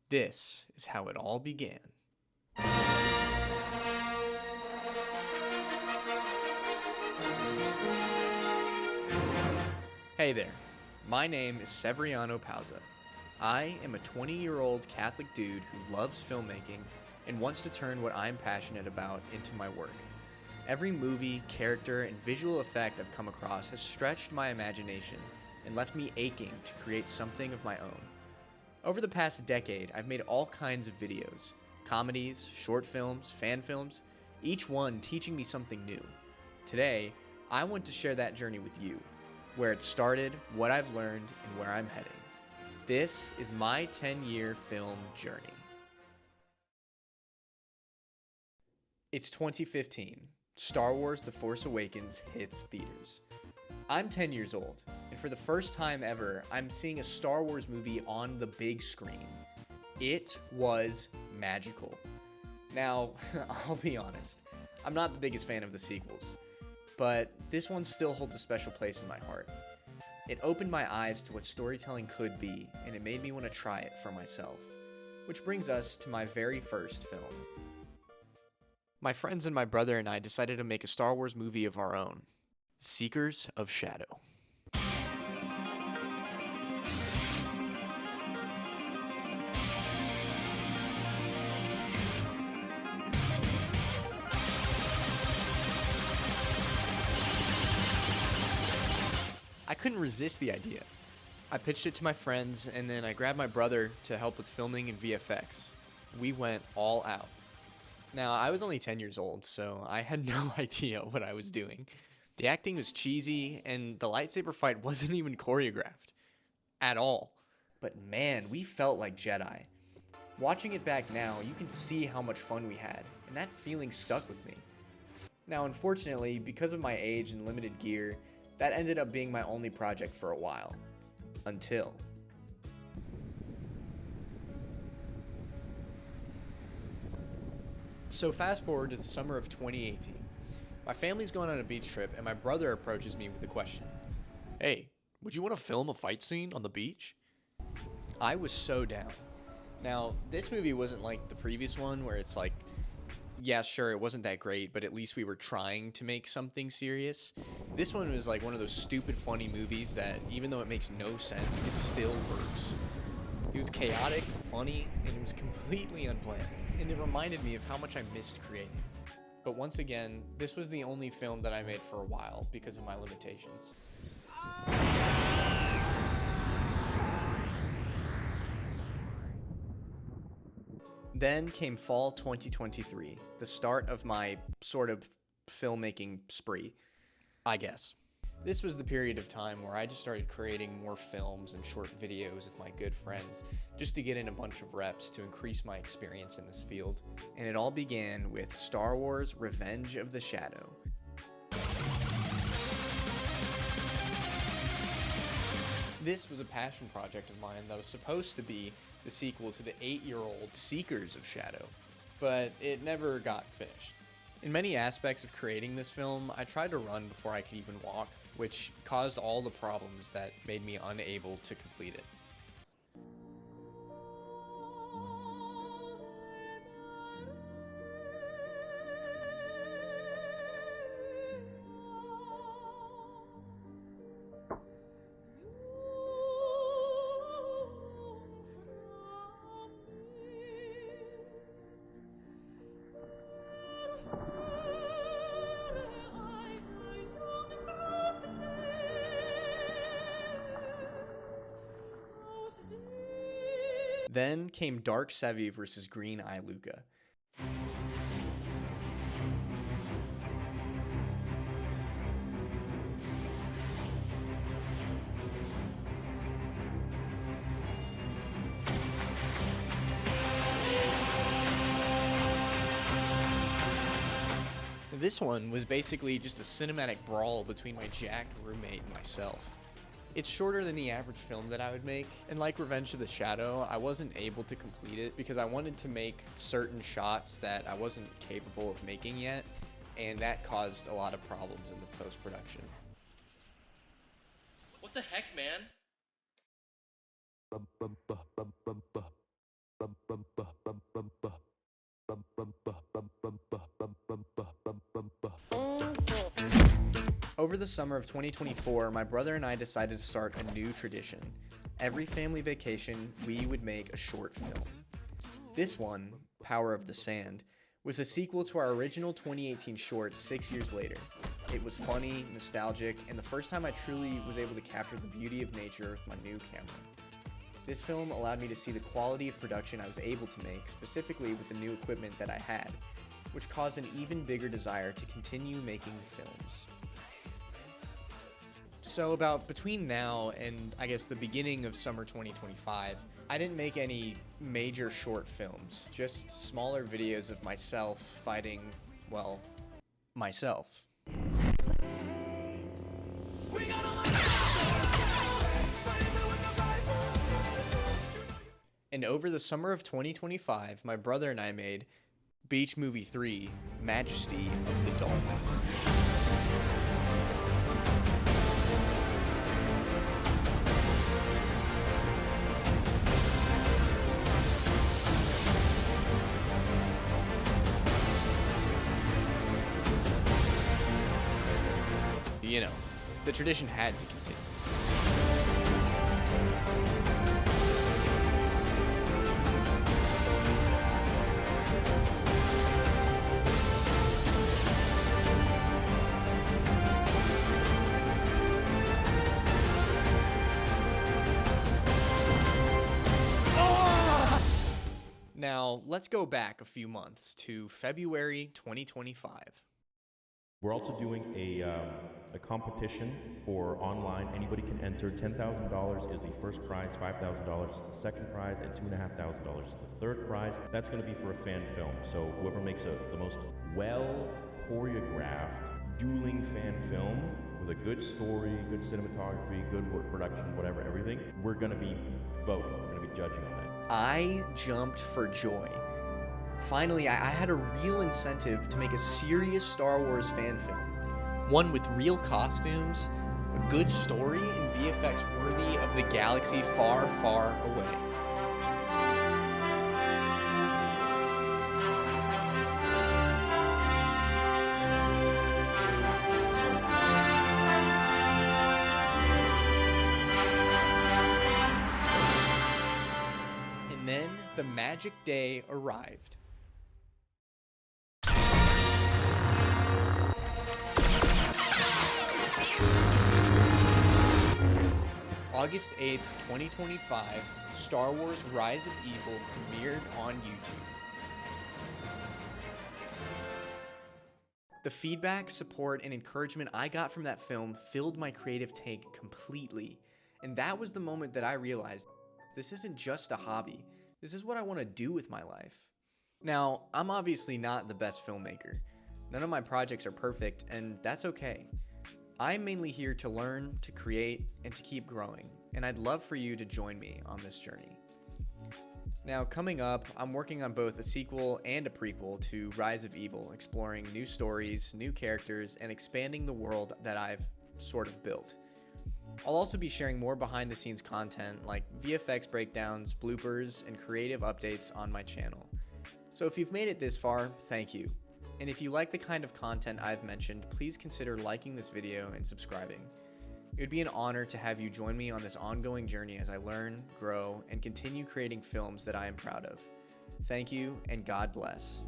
This is how it all began. Hey there, my name is Severiano Pauza. I am a 20-year-old Catholic dude who loves filmmaking and wants to turn what I'm passionate about into my work. Every movie, character, and visual effect I've come across has stretched my imagination and left me aching to create something of my own. Over the past decade, I've made all kinds of videos, comedies, short films, fan films, each one teaching me something new. Today, I want to share that journey with you, where it started, what I've learned, and where I'm heading. This is my 10-year film journey. It's 2015. Star Wars The Force Awakens hits theaters. I'm 10 years old, and for the first time ever, I'm seeing a Star Wars movie on the big screen. It was magical. Now, I'll be honest, I'm not the biggest fan of the sequels, but this one still holds a special place in my heart. It opened my eyes to what storytelling could be, and it made me want to try it for myself. Which brings us to my very first film. My friends and my brother and I decided to make a Star Wars movie of our own. Seekers of Shadow. I couldn't resist the idea. I pitched it to my friends, and then I grabbed my brother to help with filming and VFX. We went all out. Now, I was only 10 years old, so I had no idea what I was doing. The acting was cheesy, and the lightsaber fight wasn't even choreographed. At all. But man, we felt like Jedi. Watching it back now, you can see how much fun we had, and that feeling stuck with me. Now, unfortunately, because of my age and limited gear, that ended up being my only project for a while. Until... So fast forward to the summer of 2018. My family's going on a beach trip, and my brother approaches me with the question, "Hey, would you want to film a fight scene on the beach?" I was so down. Now, this movie wasn't like the previous one where it's like, yeah, sure, it wasn't that great, but at least we were trying to make something serious. This one was like one of those stupid funny movies that, even though it makes no sense, it still works. It was chaotic, funny, and it was completely unplanned. And it reminded me of how much I missed creating. But once again, this was the only film that I made for a while because of my limitations. Then came fall 2023, the start of my sort of filmmaking spree, I guess. This was the period of time where I just started creating more films and short videos with my good friends, just to get in a bunch of reps to increase my experience in this field. And it all began with Star Wars Revenge of the Shadow. This was a passion project of mine that was supposed to be the sequel to the 8-year-old Seekers of Shadow, but it never got finished. In many aspects of creating this film, I tried to run before I could even walk, which caused all the problems that made me unable to complete it. Then came Dark Seve versus Green Eye Luca. This one was basically just a cinematic brawl between my jacked roommate and myself. It's shorter than the average film that I would make, and like Revenge of the Shadow, I wasn't able to complete it because I wanted to make certain shots that I wasn't capable of making yet, and that caused a lot of problems in the post-production. What the heck, man? Over the summer of 2024, my brother and I decided to start a new tradition. Every family vacation, we would make a short film. This one, Power of the Sand, was a sequel to our original 2018 short 6 years later. It was funny, nostalgic, and the first time I truly was able to capture the beauty of nature with my new camera. This film allowed me to see the quality of production I was able to make, specifically with the new equipment that I had, which caused an even bigger desire to continue making films. So about between now and I guess the beginning of summer 2025, I didn't make any major short films, just smaller videos of myself fighting, well, myself. And over the summer of 2025, my brother and I made Beach Movie 3, Majesty of the Dolphin. You know, the tradition had to continue. Now, let's go back a few months to February 2025. We're also doing a competition for online. Anybody can enter. $10,000 is the first prize, $5,000 is the second prize, and $2,500 is the third prize. That's going to be for a fan film. So whoever makes the most well-choreographed, dueling fan film with a good story, good cinematography, good production, whatever, everything, we're going to be voting. We're going to be judging on that. I jumped for joy. Finally, I had a real incentive to make a serious Star Wars fan film. One with real costumes, a good story, and VFX worthy of the galaxy far, far away. And then the magic day arrived. August 8th, 2025, Star Wars Rise of Evil premiered on YouTube. The feedback, support, and encouragement I got from that film filled my creative tank completely. And that was the moment that I realized, this isn't just a hobby. This is what I want to do with my life. Now, I'm obviously not the best filmmaker. None of my projects are perfect, and that's okay. I'm mainly here to learn, to create, and to keep growing, and I'd love for you to join me on this journey. Now, coming up, I'm working on both a sequel and a prequel to Rise of Evil, exploring new stories, new characters, and expanding the world that I've sort of built. I'll also be sharing more behind-the-scenes content like VFX breakdowns, bloopers, and creative updates on my channel. So if you've made it this far, thank you. And if you like the kind of content I've mentioned, please consider liking this video and subscribing. It would be an honor to have you join me on this ongoing journey as I learn, grow, and continue creating films that I am proud of. Thank you, and God bless.